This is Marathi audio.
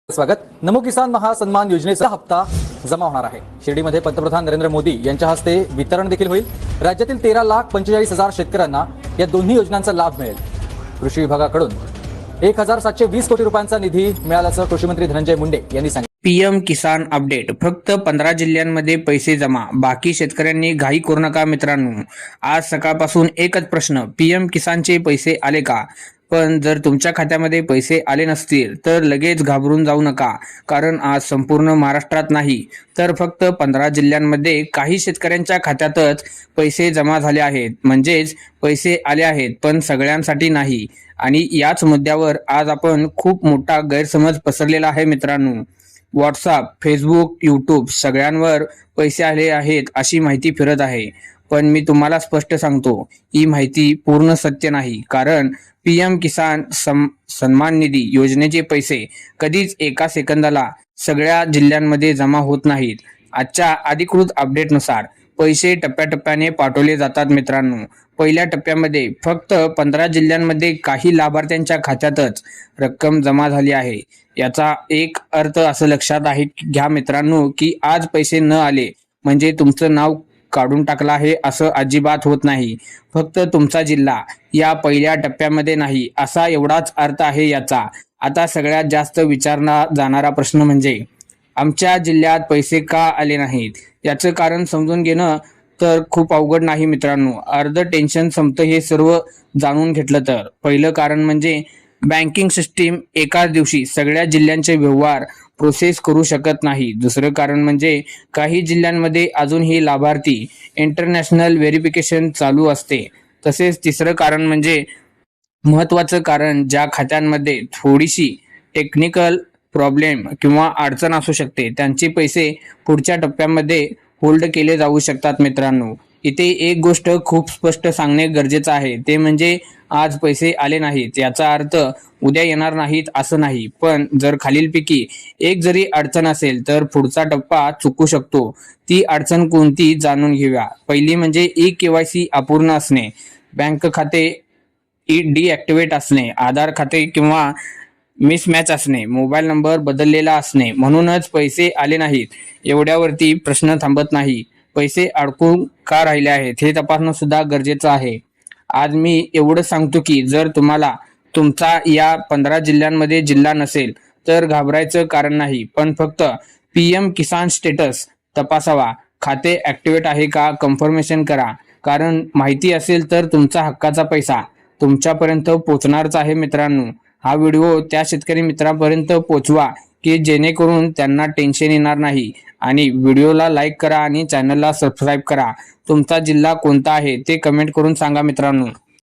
स्वागत। नमो किसान महासन्मान योजनेचा हप्ता जमा होणार आहे। शिर्डीमध्ये पंतप्रधान नरेंद्र मोदी यांच्या हस्ते वितरण देखील होईल। राज्यातील 13,45,000 शेतकऱ्यांना या दोन्ही योजनांचा लाभ मिळेल। कृषी विभागाकडून 1,720 कोटी रुपयांचा निधी मिळाल्याचं कृषी मंत्री धनंजय मुंडे यांनी सांगितलं। पीएम किसान अपडेट। फक्त 15 जिल्ह्यांमध्ये पैसे जमा, बाकी शेतकऱ्यांनी घाई करू नका मित्रांनो। आज सकाळपासून एकच प्रश्न, पीएम किसानचे पैसे आले का? पण जर तुमच्या खात्यामध्ये पैसे आले नसतील तर लगेच घाबरून जाऊ नका, कारण आज संपूर्ण महाराष्ट्रात नाही तर फक्त 15 जिल्ह्यांमध्ये काही शेतकऱ्यांच्या खात्यातच पैसे जमा झाले आहेत, म्हणजेच पैसे आले आहेत, पण सगळ्यांसाठी नाही। आणि याच मुद्द्यावर आज आपण खूप मोठा गैरसमज पसरलेला आहे मित्रांनो। व्हॉट्सअप, फेसबुक, यूट्यूब सगळ्यांवर पैसे आले आहेत अशी माहिती फिरत आहे, पण मी तुम्हाला स्पष्ट सांगतो, ही माहिती पूर्ण सत्य नाही। कारण पीएम किसान सन्मान निधी योजनेचे पैसे कधीच एका सेकंदाला सगळ्या जिल्ह्यांमध्ये जमा होत नाहीत। आजच्या अधिकृत अपडेटनुसार पैसे टप्प्याटप्प्याने पाठवले जातात मित्रांनो। पहिल्या टप्प्यामध्ये फक्त 15 जिल्ह्यांमध्ये काही लाभार्थ्यांच्या खात्यातच रक्कम जमा झाली आहे। याचा एक अर्थ असं लक्षात घ्या मित्रांनो की आज पैसे न आले म्हणजे तुमचं नाव काढून टाकलं आहे असं अजिबात होत नाही। फक्त तुमचा जिल्हा या पहिल्या टप्प्यामध्ये नाही असा एवढाच अर्थ आहे याचा। आता सगळ्यात जास्त विचारला जाणारा प्रश्न म्हणजे आमच्या जिल्ह्यात पैसे का आले नाहीत? याचं कारण समजून घेणं तर खूप अवघड नाही मित्रांनो। अर्ध टेन्शन संपतं हे सर्व जाणून घेतलं तर। पहिलं कारण म्हणजे बँकिंग सिस्टीम एकाच दिवशी सगळ्या जिल्ह्यांचे व्यवहार प्रोसेस करू शकत नाही। दुसरं कारण म्हणजे काही जिल्ह्यांमध्ये अजूनही लाभार्थी इंटरनॅशनल व्हेरिफिकेशन चालू असते। तसेच तिसरं कारण म्हणजे महत्त्वाचं कारण, ज्या खात्यांमध्ये थोडीशी टेक्निकल प्रॉब्लेम किंवा अडचण असू शकते त्यांचे पैसे पुढच्या टप्प्यामध्ये होल्ड केले जाऊ शकतात मित्रांनो। इथे एक गोष्ट खूप स्पष्ट सांगणे गरजेचं आहे, ते म्हणजे आज पैसे आले नाहीत याचा अर्थ उद्या येणार नाहीत असं नाही। पण जर खालीलपैकी एक जरी अडचण असेल तर पुढचा टप्पा चुकू शकतो। ती अडचण कोणती जाणून घेऊया। पहिली म्हणजे KYC अपूर्ण असणे, बँक खाते डिॲक्टिवेट असणे, आधार खाते किंवा मिसमॅच असणे, मोबाईल नंबर बदललेला असणे। म्हणूनच पैसे आले नाहीत एवढ्यावरती प्रश्न थांबत नाही। पैसे अडकून का राहिले आहेत हे तपासणं सुद्धा गरजेचं आहे। आज मी एवढं सांगतो की जर तुम्हाला तुमचा या 15 जिल्ह्यांमध्ये जिल्हा नसेल तर घाबरायचं कारण नाही, पण फक्त पीएम किसान स्टेटस तपासावा, खाते ऍक्टिव्हेट आहे का कन्फर्मेशन करा। कारण माहिती असेल तर तुमचा हक्काचा पैसा तुमच्यापर्यंत पोहोचणारच आहे मित्रांनो। हा व्हिडिओ त्या शेतकरी मित्रांपर्यंत पोहोचवा की जेणेकरून त्यांना टेन्शन येणार नाही। आणि व्हिडिओला लाईक करा आणि चॅनलला सबस्क्राईब करा। तुमचा जिल्हा कोणता आहे ते कमेंट करून सांगा मित्रांनो।